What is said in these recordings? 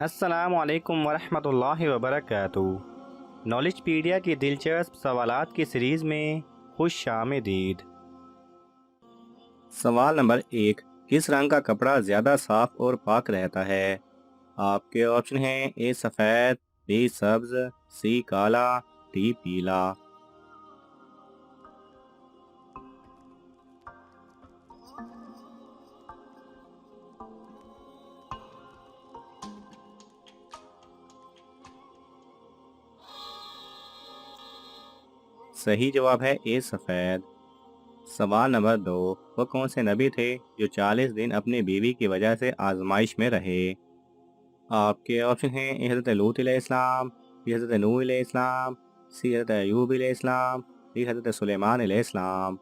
السلام علیکم ورحمۃ اللہ وبرکاتہ۔ نالج پیڈیا کی دلچسپ سوالات کی سیریز میں خوش آمدید۔ سوال نمبر 1، کس رنگ کا کپڑا زیادہ صاف اور پاک رہتا ہے؟ آپ کے آپشن ہیں: اے سفید، بی سبز، سی کالا، ڈی پیلا۔ صحیح جواب ہے اے سفید۔ سوال نمبر 2، وہ کون سے نبی تھے جو 40 دن اپنی بیوی کی وجہ سے آزمائش میں رہے؟ آپ کے آپشن ہیں: اے حضرت لوط علیہ السلام، بی حضرت نوح علیہ السلام، سی حضرت ایوب علیہ السلام، ڈی حضرت سلیمان علیہ السلام۔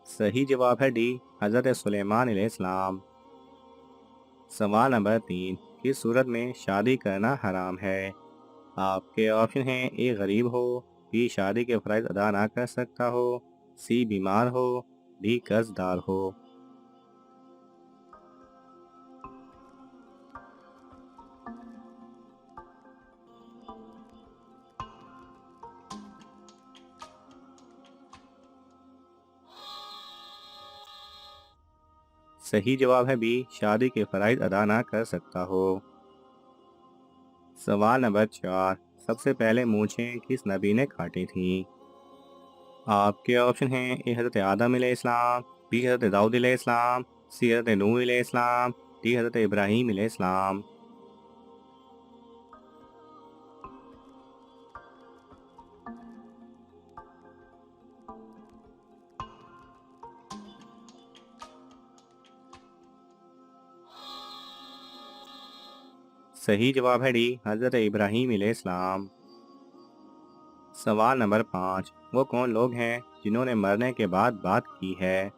صحیح جواب ہے ڈی، حضرت سلیمان علیہ السلام۔ سوال نمبر 3، کس صورت میں شادی کرنا حرام ہے؟ آپ کے آپشن ہیں: اے غریب ہو، بی شادی کے فرائض ادا نہ کر سکتا ہو، سی بیمار ہو، ڈی قرض دار ہو۔ صحیح جواب ہے بی، شادی کے فرائض ادا نہ کر سکتا ہو۔ سوال نمبر 4، سب سے پہلے مونچھیں کس نبی نے کاٹی تھیں؟ آپ کے آپشن ہیں: اے حضرت آدم علیہ السلام، بی حضرت داؤد علیہ السلام، سی حضرت نوح علیہ السلام، ڈی حضرت ابراہیم علیہ السلام۔ صحیح جواب ہے ڈی، حضرت ابراہیم علیہ السلام۔ سوال نمبر 5، وہ کون لوگ ہیں جنہوں نے مرنے کے بعد بات کی ہے؟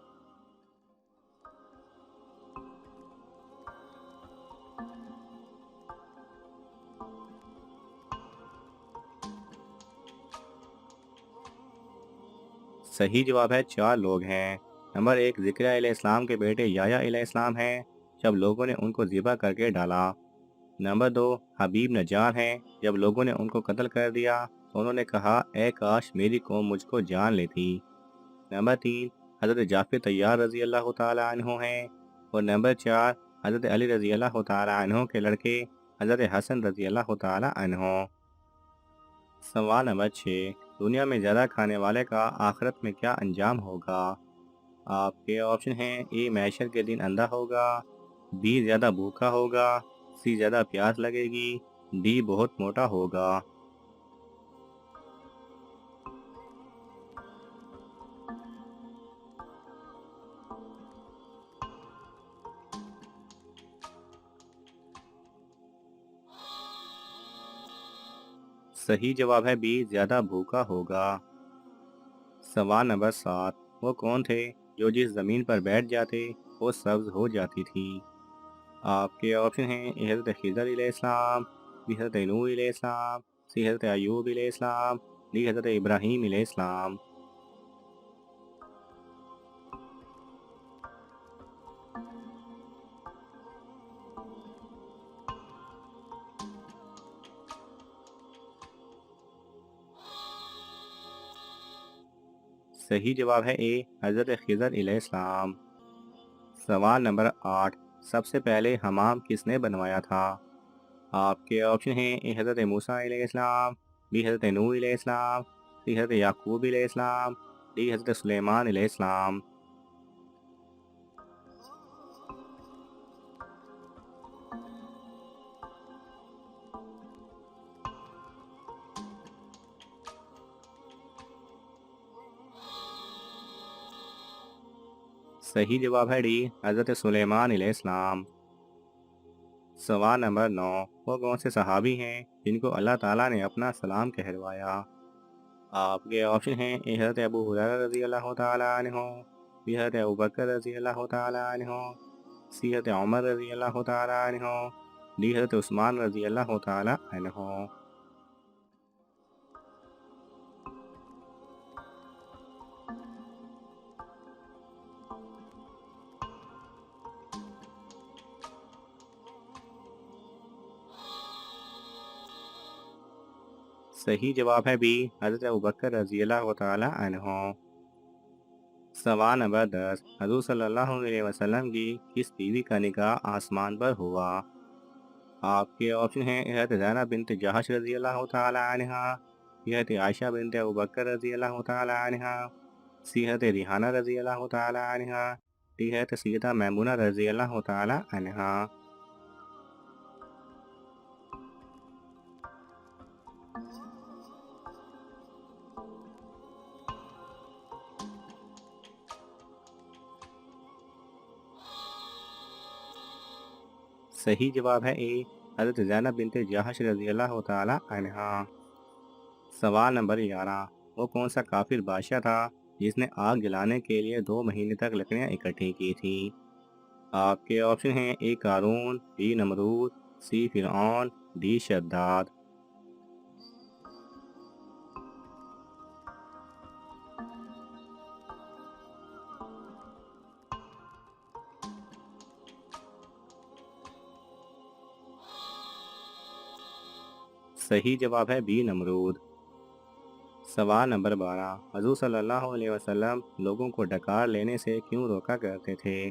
صحیح جواب ہے 4 لوگ ہیں۔ نمبر 1، زکریا علیہ السلام کے بیٹے یحییٰ علیہ السلام ہیں جب لوگوں نے ان کو ذبح کر کے ڈالا۔ نمبر 2، حبیب نجار ہیں، جب لوگوں نے ان کو قتل کر دیا تو انہوں نے کہا اے کاش میری قوم مجھ کو جان لیتی۔ نمبر 3، حضرت جعفر طیار رضی اللہ تعالی عنہ ہیں، اور نمبر 4، حضرت علی رضی اللہ تعالی عنہ کے لڑکے حضرت حسن رضی اللہ تعالی عنہ۔ سوال نمبر 6، دنیا میں زیادہ کھانے والے کا آخرت میں کیا انجام ہوگا؟ آپ کے آپشن ہیں: اے محشر کے دن اندھا ہوگا، بی زیادہ بھوکا ہوگا، سی زیادہ پیاس لگے گی، ڈی بہت موٹا ہوگا۔ صحیح جواب ہے بی، زیادہ بھوکا ہوگا۔ سوال نمبر 7، وہ کون تھے جو جس زمین پر بیٹھ جاتے وہ سبز ہو جاتی تھی؟ آپ کے آپشن ہیں: اے حضرت خضر علیہ السلام، بی حضرت نوح علیہ السلام، سی حضرت ایوب علیہ السلام، ڈی حضرت ابراہیم علیہ السلام۔ صحیح جواب ہے اے، حضرت خضر علیہ السلام۔ سوال نمبر 8، سب سے پہلے حمام کس نے بنوایا تھا؟ آپ کے آپشن ہیں: اے حضرت موسیٰ علیہ السلام، بی حضرت نوح علیہ السلام، سی حضرت یعقوب علیہ السلام، ڈی حضرت سلیمان علیہ السلام۔ صحیح جواب ہے ڈی، حضرت سلیمان علیہ السلام۔ سوال نمبر 9، وہ کون سے صحابی ہیں جن کو اللہ تعالیٰ نے اپنا سلام کہلوایا؟ آپ کے آپشن ہیں: اے حضرت ابو ہریرہ رضی اللہ تعالیٰ عنہ، بی حضرت ابوبکر رضی اللہ تعالیٰ عنہ، سی حضرت عمر رضی اللہ تعالیٰ عنہ، ڈی حضرت عثمان رضی اللہ تعالی عنہ۔ صحیح جواب ہے بی حضرت ابوبکر رضی اللہ تعالی عنہ۔ سوال نمبر 10، حضور صلی اللہ علیہ وسلم کی کس بیوی کا نکاح آسمان پر ہوا؟ آپ کے آپشن ہیں حضرت زینب بنت جہش رضی اللہ تعالی عنہ، حضرت عائشہ بنت ابوبکر رضی اللہ تعالی عنہ، سی حضرت ریحانہ رضی اللہ تعالی عنہ، ڈی حضرت سیدہ میمونہ رضی اللہ تعالی عنہ۔ صحیح جواب ہے اے حضرت زینب بنت جہش رضی اللہ تعالی عنہ۔ سوال نمبر 11، وہ کون سا کافر بادشاہ تھا جس نے آگ جلانے کے لیے 2 مہینے تک لکڑیاں اکٹھی کی تھیں؟ آپ کے آپشن ہیں اے قارون، بی نمرود، سی فرعون، ڈی شداد۔ صحیح جواب ہے بی نمرود۔ سوال نمبر 12، حضور صلی اللہ علیہ وسلم لوگوں کو ڈکار لینے سے کیوں روکا کرتے تھے؟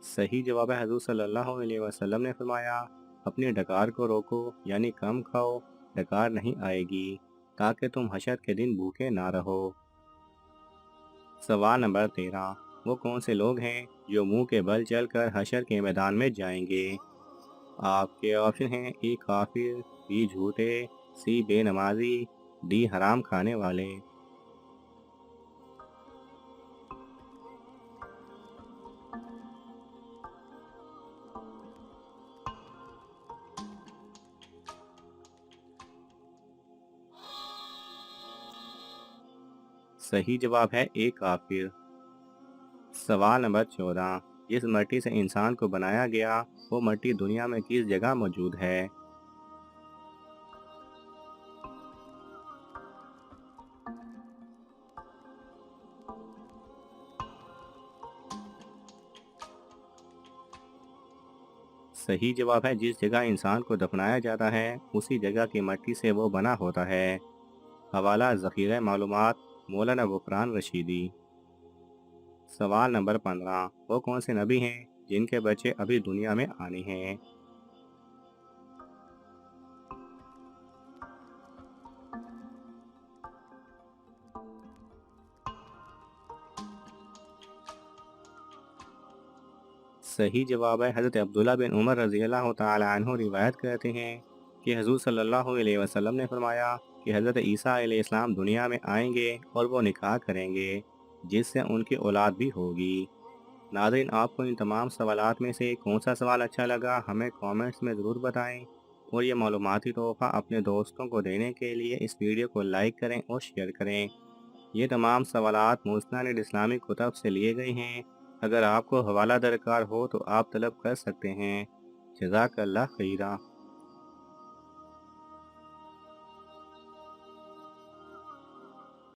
صحیح جواب ہے حضور صلی اللہ علیہ وسلم نے فرمایا اپنی ڈکار کو روکو، یعنی کم کھاؤ، ڈکار نہیں آئے گی، تاکہ تم حشر کے دن بھوکے نہ رہو۔ سوال نمبر 13، وہ کون سے لوگ ہیں جو منہ کے بل چل کر حشر کے میدان میں جائیں گے؟ آپ کے آپشن ہیں اے کافر، بی جھوٹے، سی بے نمازی، ڈی حرام کھانے والے۔ صحیح جواب ہے اے کافر۔ سوال نمبر 14، جس مٹی سے انسان کو بنایا گیا وہ مٹی دنیا میں کس جگہ موجود ہے؟ صحیح جواب ہے جس جگہ انسان کو دفنایا جاتا ہے اسی جگہ کی مٹی سے وہ بنا ہوتا ہے۔ حوالہ ذخیرہ معلومات مولانا غفران رشیدی۔ سوال نمبر 15، وہ کون سے نبی ہیں جن کے بچے ابھی دنیا میں آنے ہیں؟ صحیح جواب ہے حضرت عبداللہ بن عمر رضی اللہ تعالی عنہ روایت کرتے ہیں کہ حضور صلی اللہ علیہ وسلم نے فرمایا کہ حضرت عیسیٰ علیہ السلام دنیا میں آئیں گے اور وہ نکاح کریں گے جس سے ان کی اولاد بھی ہوگی۔ ناظرین، آپ کو ان تمام سوالات میں سے کون سا سوال اچھا لگا ہمیں کامنٹس میں ضرور بتائیں، اور یہ معلوماتی تحفہ اپنے دوستوں کو دینے کے لیے اس ویڈیو کو لائک کریں اور شیئر کریں۔ یہ تمام سوالات مستند اسلامی کتب سے لیے گئے ہیں، اگر آپ کو حوالہ درکار ہو تو آپ طلب کر سکتے ہیں۔ جزاک اللہ خیرہ۔